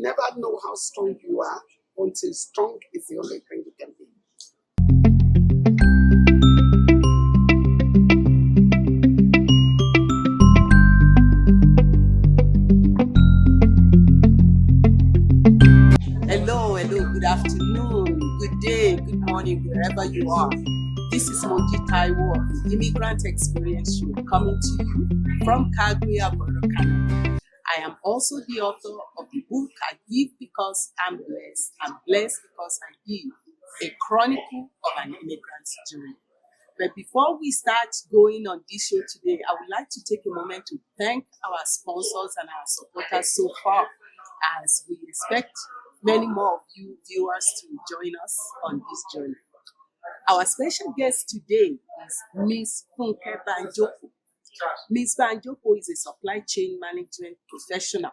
never know how strong you are until strong is the only thing you can be. Hello, good afternoon, good day, good morning, wherever you are. This is Moji Taiwo of the Immigrant Experience Show coming to you from Calgary, Alberta, Canada. I am also the author of the book I Give Because I'm Blessed. I'm blessed because I give, a chronicle of an immigrant's journey. But before we start going on this show today, I would like to take a moment to thank our sponsors and our supporters so far, as we expect many more of you viewers to join us on this journey. Our special guest today is Ms. Funke Banjoko. Ms. Banjoko is a supply chain management professional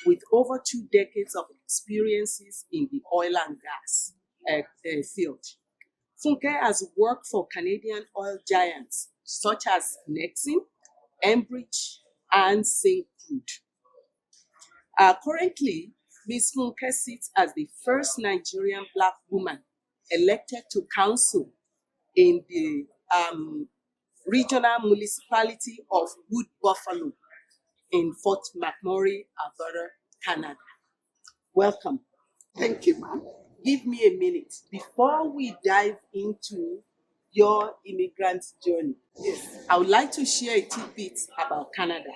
with over 2 decades of experiences in the oil and gas field. Funke has worked for Canadian oil giants such as Nexen, Enbridge, and Syncrude. Currently, Ms. Funke sits as the first Nigerian Black woman elected to council in the regional municipality of Buffallo in Fort McMurray, Alberta, Canada. Welcome. Thank you, ma'am. Give me a minute before we dive into your immigrant journey. Yes. I would like to share a tidbit about Canada.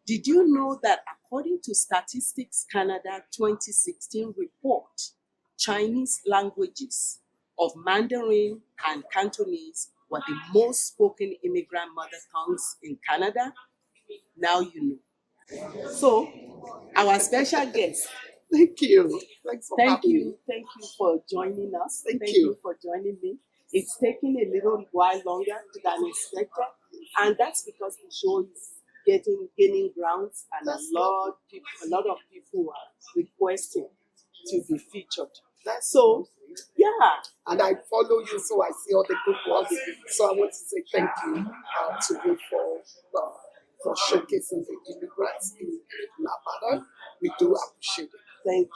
Did you know that according to Statistics Canada 2016 report, Chinese languages of Mandarin and Cantonese were the most spoken immigrant mother tongues in Canada? Now you know. So, our special guest. Thank you. Thanks for having me. Thank you for joining us. Thank you you for joining me. It's taking a little while longer than expected, and that's because the show is gaining grounds, and a lot of people are requesting to be featured. So, yeah. And I follow you, so I see all the good work. So I want to say thank you to you for showcasing the immigrants in Alberta. We do appreciate it. Thank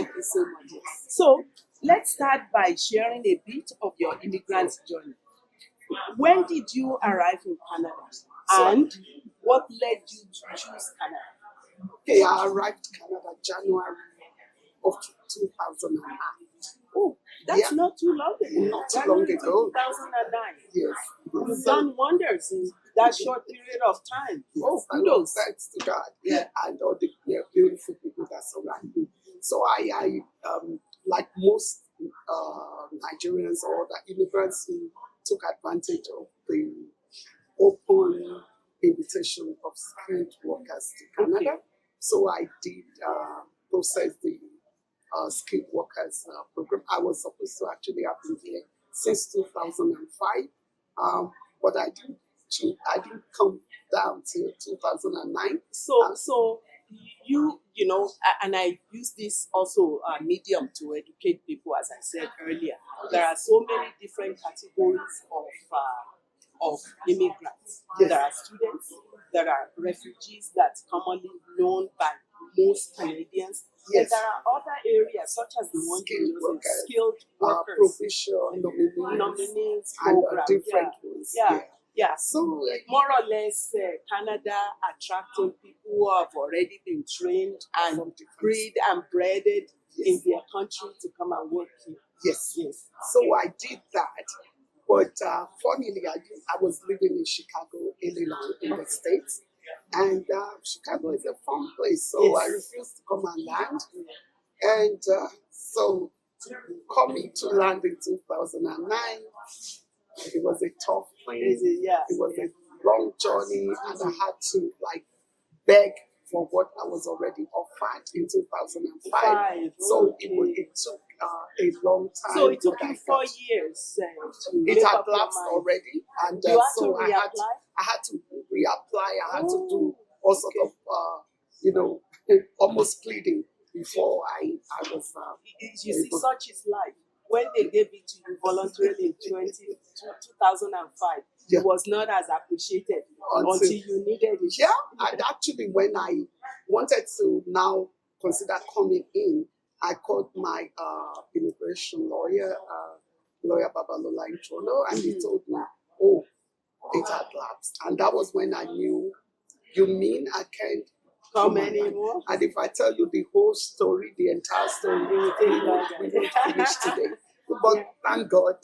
you so much. So let's start by sharing a bit of your immigrant journey. When did you arrive in Canada, and what led you to choose Canada? Okay, I arrived in Canada January of 2009. Oh, that's not too long ago. Not too long ago. 2009. Yes. You've done wonders in that short period of time. Yes, Oh, kudos. thanks to God. Yeah, and all the beautiful people that surround me. So I like most Nigerians or the immigrants who took advantage of the open invitation of skilled workers to Canada. Okay. So I did process the skilled workers program. I was supposed to actually have been here since 2005, but I didn't come down till 2009. So you know, and I use this also medium to educate people, as I said earlier. There are so many different categories of immigrants. Yes. There are students, there are refugees that's commonly known by most Canadians. Yes. And there are other areas such as the one you just skilled workers, provision, nominees, and program. different ones. Yeah. So more or less, Canada attracting people who have already been trained and bred and breeded in their country to come and work here. Yes. So I did that, but funnily, I was living in Chicago, Illinois, in the States, and Chicago is a fun place, so I refused to come and land, and so coming to land in 2009. It was a tough place. It was a long journey, and I had to beg for what I was already offered in 2005. So it took a long time. So it took you 4 years to it had lapsed already, and you so I had to reapply. I had to do all sort of almost pleading before I was. You see, such is life. When they gave it to you voluntarily in 2005, it was not as appreciated until you needed it. Yeah, and actually when I wanted to now consider coming in, I called my immigration lawyer, lawyer Babalola in Toronto, and he told me, oh, it had lapsed. And that was when I knew, you mean I can't Come anymore? And if I tell you the whole story, the entire story, we won't finish today. But thank God,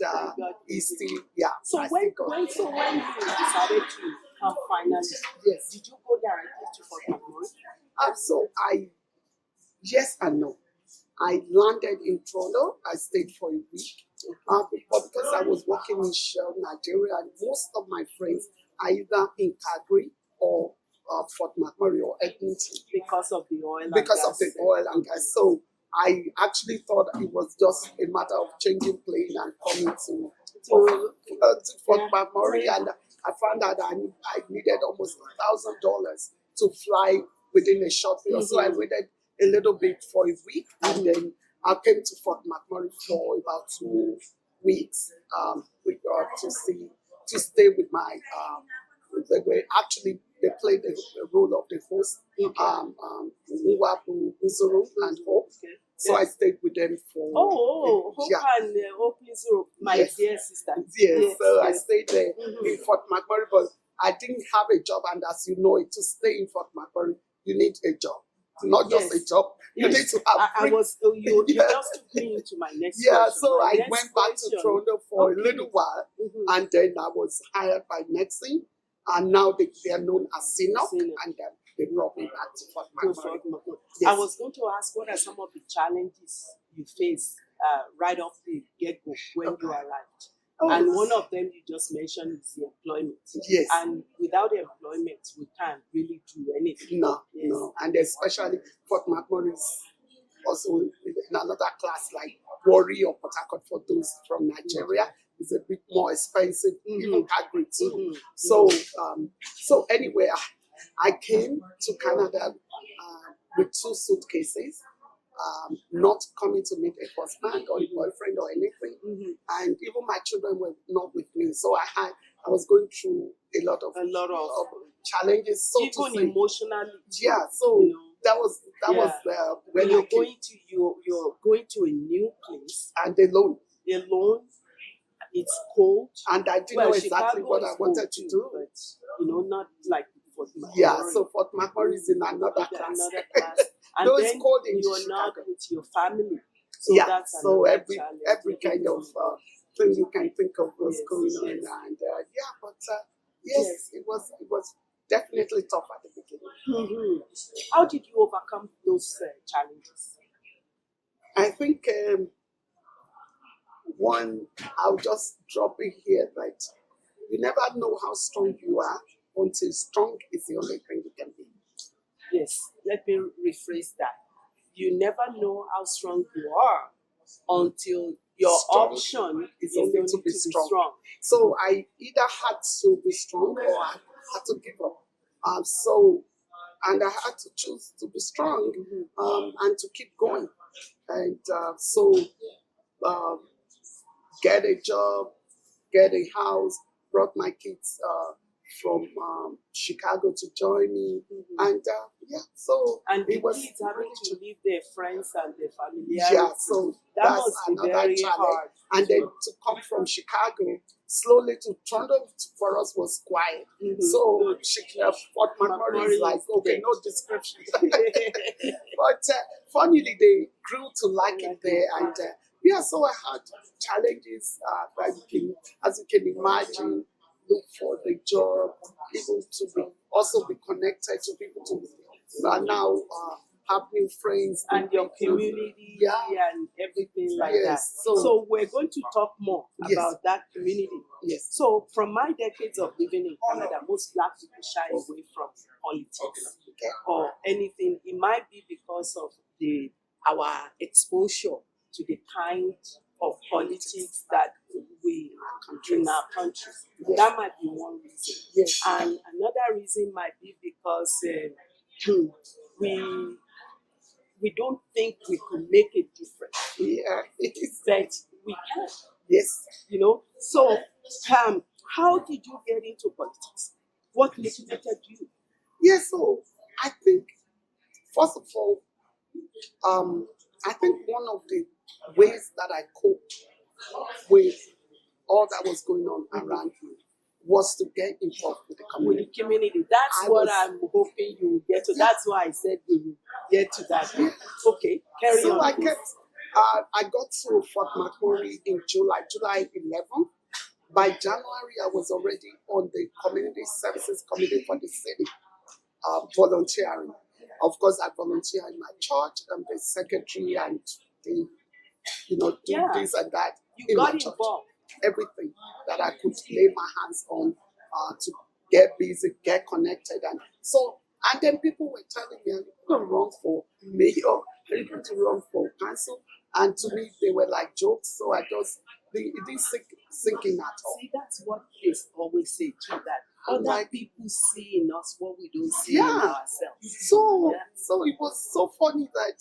he's still, So when you decided to come finally, yes. Did you go directly to Fort McMurray? So yes and no. I landed in Toronto. I stayed for a week. But because I was working in Shell, Nigeria, and most of my friends are either in Calgary or Fort McMurray or Edmonton. Because of the oil and because gas. of the oil and gas. So I actually thought it was just a matter of changing plane and coming to Fort McMurray, and I found out I needed almost $1,000 to fly within a short period. So I waited a little bit for a week, and then I came to Fort McMurray for about 2 weeks. We got to stay with my. They played the role of the host, Nwabu, Uzuru, and Hope. So I stayed with them for. Hope and Hope Uzuru, my dear sister. Yes, so I stayed there in Fort McMurray, but I didn't have a job, and as you know, to stay in Fort McMurray, you need a job. Not just a job, you need to have. You just took me into my next question. So I went back to Toronto for a little while, and then I was hired by Nexing, and now they are known as Sinok, and they brought me back to Fort McMurray. I was going to ask, what are some of the challenges you faced right off the get-go when you arrived? And one of them you just mentioned is the employment. Yes. And without employment, we can't really do anything. No. And especially Fort McMurray is also in another class like Warri or Port Harcourt for those from Nigeria. It's a bit more expensive, even Calgary too. So anyway, I came to Canada with 2 suitcases. Not coming to meet a husband or a boyfriend or anything, and even my children were not with me. So I was going through a lot of challenges. So even emotionally. Yeah. So that was when you're going to a new place and alone. It's cold, and I didn't know exactly what I wanted to do. But not like Fort McMurray. Yeah. So Fort McMurray is in another class. And no, then cold in you're Chicago. not with your family. So that's so every challenge. kind of thing you can think of was going on, and it was definitely tough at the beginning. How did you overcome those challenges? I think one, I'll just drop it here that you never know how strong you are until strong is the only thing you can be. Yes, let me rephrase that. You never know how strong you are until your option is only to be strong. So I either had to be strong or I had to give up. And I had to choose to be strong and to keep going. And get a job, get a house, brought my kids from Chicago to join me, and it was kids having to leave their friends and their family. So that must be another very challenge. hard. And then to come from Chicago slowly to Toronto for us was quiet. So Fort McMurray is like, okay, no description. But funnily, they grew to like it there, and so I had challenges as you can imagine. Look for the job, people to be connected to people to now have new friends and your community and everything like that. So we're going to talk more about that community. Yes. So from my decades of living in Canada, most Black people shy away from politics or anything. It might be because of our exposure to the kind of politics that we in our country. That might be one reason. Yes. And another reason might be because we don't think we could make a difference. Yeah, it is. But we can. Yes. So how did you get into politics? What motivated you? Yeah, so I think, first of all, I think one of the ways that I coped with all that was going on around me was to get involved with the With the community. community. That's I what was- I'm hoping you will get to. That's why I said we will get to that. Okay, carry So on. I please. kept, I got to Fort McMurray in July 11th. By January, I was already on the Community Services Committee for the city, volunteering. Of course, I volunteer in my church. I'm the secretary and the, do Yeah. this and that You in my got church. involved. Everything that I could lay my hands on to get busy, get connected. And then people were telling me, I'm going to run for mayor, I'm going to run for council. And to me, they were like jokes. So it didn't sink in at all. See, that's what they always say too, that other Like- people see in us what we don't see Yeah. in ourselves. So, Yeah. so it was so funny that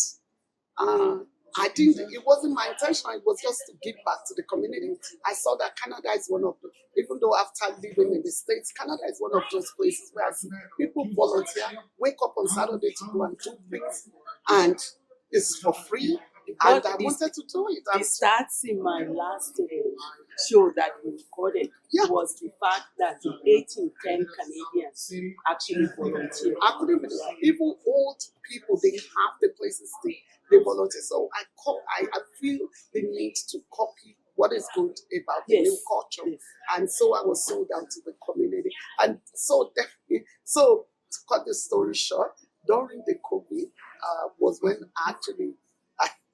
it wasn't my intention, it was just to give back to the community. I saw that Canada is one of the, even though after living in the States, Canada is one of those places where I see people volunteer, wake up on Saturday to go and do things, and it's for free. And I wanted to do it. It starts in my last show that we recorded. Yeah. Was the fact that 8 in 10 Canadians actually volunteer. I couldn't believe it. Even old people, they have the places they volunteer. So I feel the need to copy what is good about the Yes. new culture. Yes. And so I was sold out to the community. And so definitely, so to cut the story short, during the COVID was when actually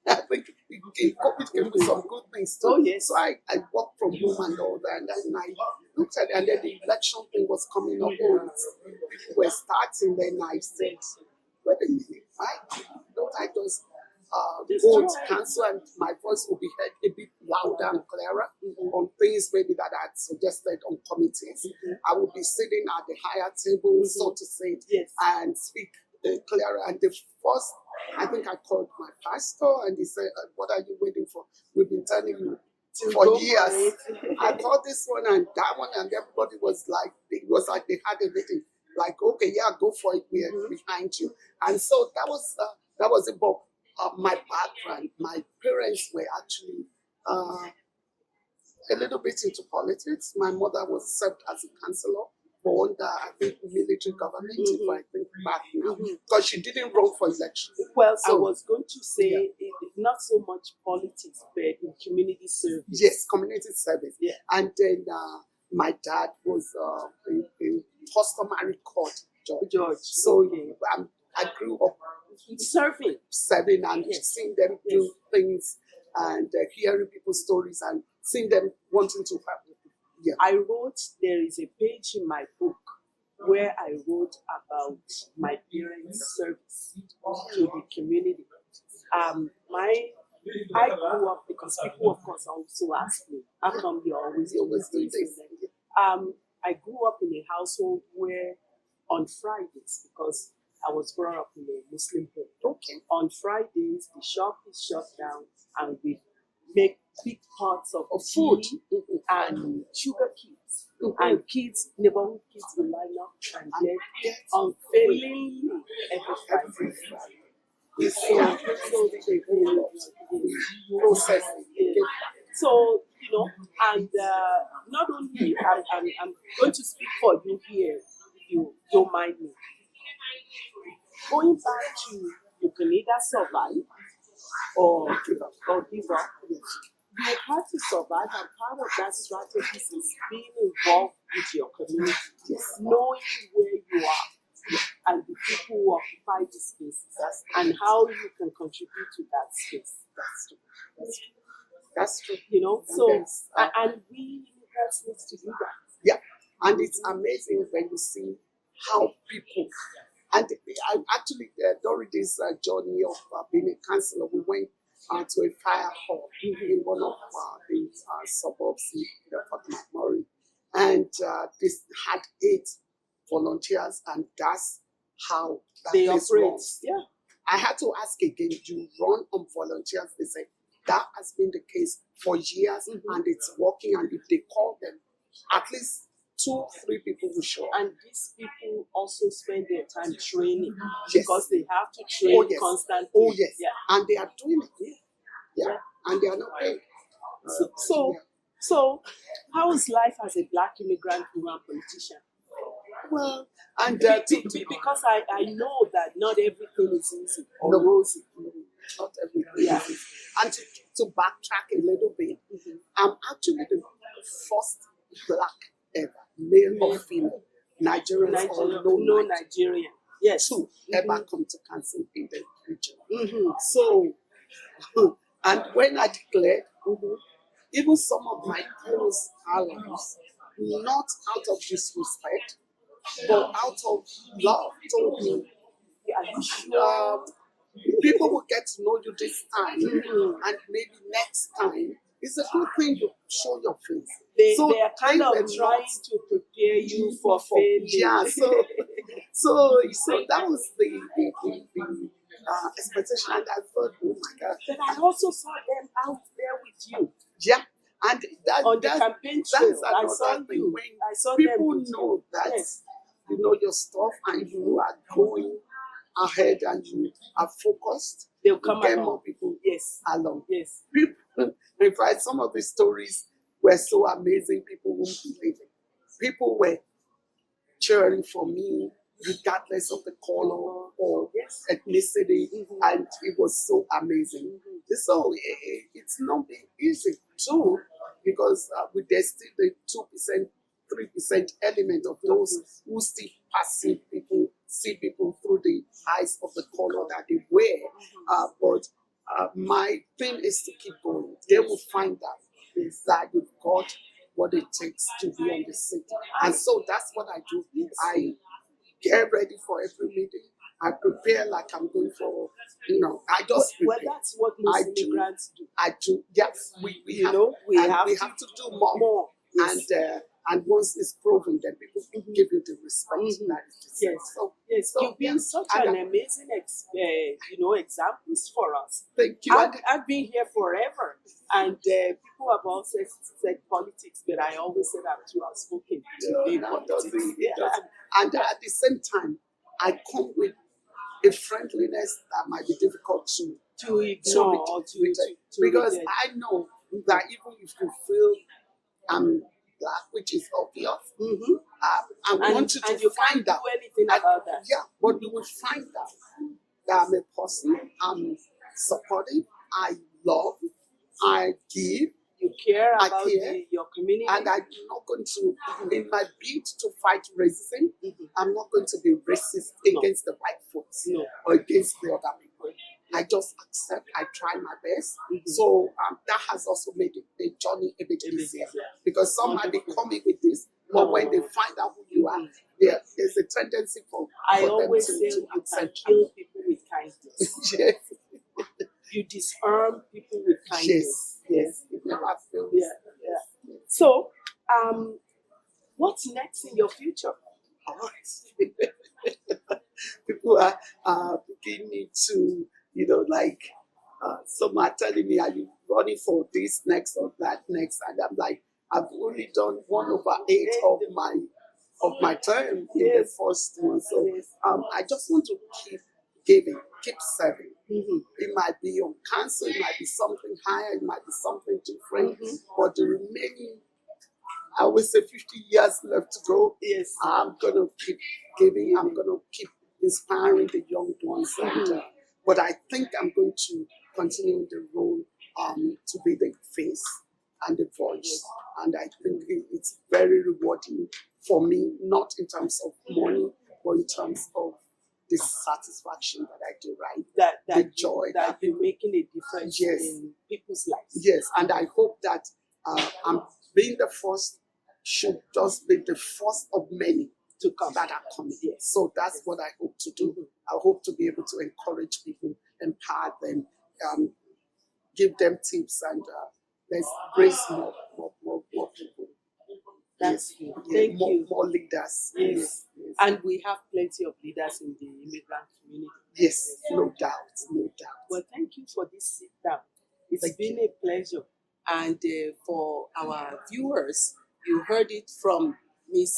I think COVID gave me some good things too. Oh, yes. So I worked from home and all that, and then I looked at it, and then the election thing was coming up, and people were starting, then I said, wait a minute, why don't I just go to council and my voice will be heard a bit louder and clearer on things maybe that I had suggested on committees. I would be sitting at the higher table, so to say, Yes. and speak clearer. And the first, I think I called my pastor and he said, what are you waiting for? We've been telling you for Go years. it. I called this one and that one, and everybody was like, it was like they had a meeting. Like, okay, yeah, go for it. We're behind you. And so that was it. But my background, my parents were actually a little bit into politics. My mother was served as a councillor for under, I think, military government, if I think back now, because she didn't run for election. Well, I So- was going to say not so much politics, but in community service. Yes, community service. Yeah. And then my dad was a customary court judge. George. So okay. I grew up Serving. serving and Yes. seeing them do Yes. things and hearing people's stories and seeing them wanting to help. Yeah. There is a page in my book where I wrote about my parents' service to the community. I grew up because people, of course, also ask me, how come you always You always do doing this. I grew up in a household where on Fridays, because I was brought up in a Muslim home, Okay. on Fridays the shop is shut down and we make big pots of Food. tea and sugar cakes. And neighborhood kids will line up and get Yes. unfailingly every Friday. So the whole process. So, and not only, I'm going to speak for you here, if you don't mind me. Going back to, you can either survive or give up. You have to survive, and part of that strategy is being involved with your community, knowing where you are and the people who occupy the spaces and how you can contribute to that space. That's true. So, Yes. and we immigrants need to do that. Yeah, and it's amazing when you see how people, and I actually during this journey of being a councillor, we went to a fire hall in one of the suburbs in Fort McMurray, and this had 8 volunteers, and that's how that They place operate. runs. Yeah. I had to ask again, do you run on volunteers? They said that has been the case for years and it's working. And if they call them at least 2-3 people will show up. And these people also spend their time training Yes. because they have to train Oh, yes. constantly. Oh, yes. Yeah. And they are doing it. Yeah. And they are not paid. So, how is life as a black immigrant woman politician? Well, and because I know that not everything is easy or rosy. No, not everything. Is easy. And to backtrack a little bit, I'm actually the first black ever, male or female, Nigerians or no Nigerian. Yes. To ever come to council in the region. So, and when I declared, even some of my close allies, not out of disrespect, but out of love, told me, people will get to know you this time, and maybe next time, it's a good thing you show your face. They are kind of trying to prepare you for failure. Yeah, so that was the expectation, and I thought, oh my God. But I also saw them out there with you. Yeah, and on the campaign trail, I saw you. I saw people them know that you know your stuff and you are going ahead and you are focused. They'll come get along. More people along. Yes. People, in fact, some of the stories were so amazing, people won't believe it. People were cheering for me regardless of the color or ethnicity, and it was so amazing. So it's not been easy too, because there's still the 2%, 3% element of those who still perceive people, see people through the eyes of the color that they wear. But my thing is to keep going. They will find out that you've got what it takes to be on the city. And so that's what I do. I get ready for every meeting. I prepare like I'm going for, I just prepare. Well, that's what most immigrants do. I do. Yes, we have to do more. Yes. And once it's proven, then people give you the respect that is deserved. Yes. So you've been such an amazing, examples for us. Thank you. I've been here forever, and people have also said politics, but I always said I'm too outspoken to be politics. And at the same time, I come with a friendliness that might be difficult to ignore because I know that even if you feel I'm black, which is obvious, I want you to find out anything about that. Yeah, but you will find out that I'm a person, I'm supportive, I love, I give. You care about your community. And I'm not going to, in my bid to fight racism, I'm not going to be racist against the white folks or against the other people. I just accept, I try my best. So that has also made the journey a bit easier. Because somebody coming with this, but when they find out who you are, there's a tendency for I them always to say you can accept kill people with kindness. Yes. You disarm people with kindness. Yes. It never fails. Yeah. So, what's next in your future? People are beginning to, some are telling me, are you running for this next or that next? And I'm like, I've only done 1/8 of my term in the first one. So I just want to keep giving, keep serving. It might be on council, it might be something higher, it might be something different, but the remaining, I always say 50 years left to go. I'm going to keep giving, I'm going to keep inspiring the young ones. But I think I'm going to continue the role to be the face and the voice. And I think it's very rewarding for me, not in terms of money, but in terms of the satisfaction that I derive, the joy that you're making a difference in people's lives. Yes, and I hope that I'm being the first should just be the first of many to come that are coming. So that's what I hope to do. I hope to be able to encourage people, empower them, give them tips, and let's raise more people. That's good. Thank you. More leaders. Yes. And we have plenty of leaders in the immigrant community. Yes, no doubt. Well, thank you for this sit down. It's been a pleasure. And for our viewers, you heard it from Miss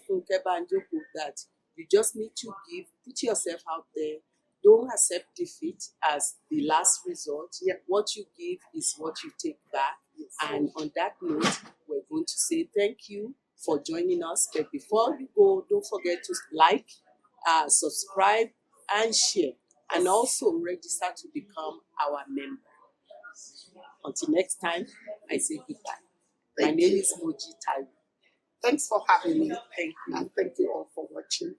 Funke Banjoko, that you just need to give, put yourself out there. Don't accept defeat as the last resort. Yeah. What you give is what you take back. Yes. And on that note, we're going to say thank you for joining us. But before you go, don't forget to like, subscribe, and share. And also register to become our member. Until next time, I say goodbye. My name is Moji Taiwo. Thanks for having me. Thank you. And thank you all for watching.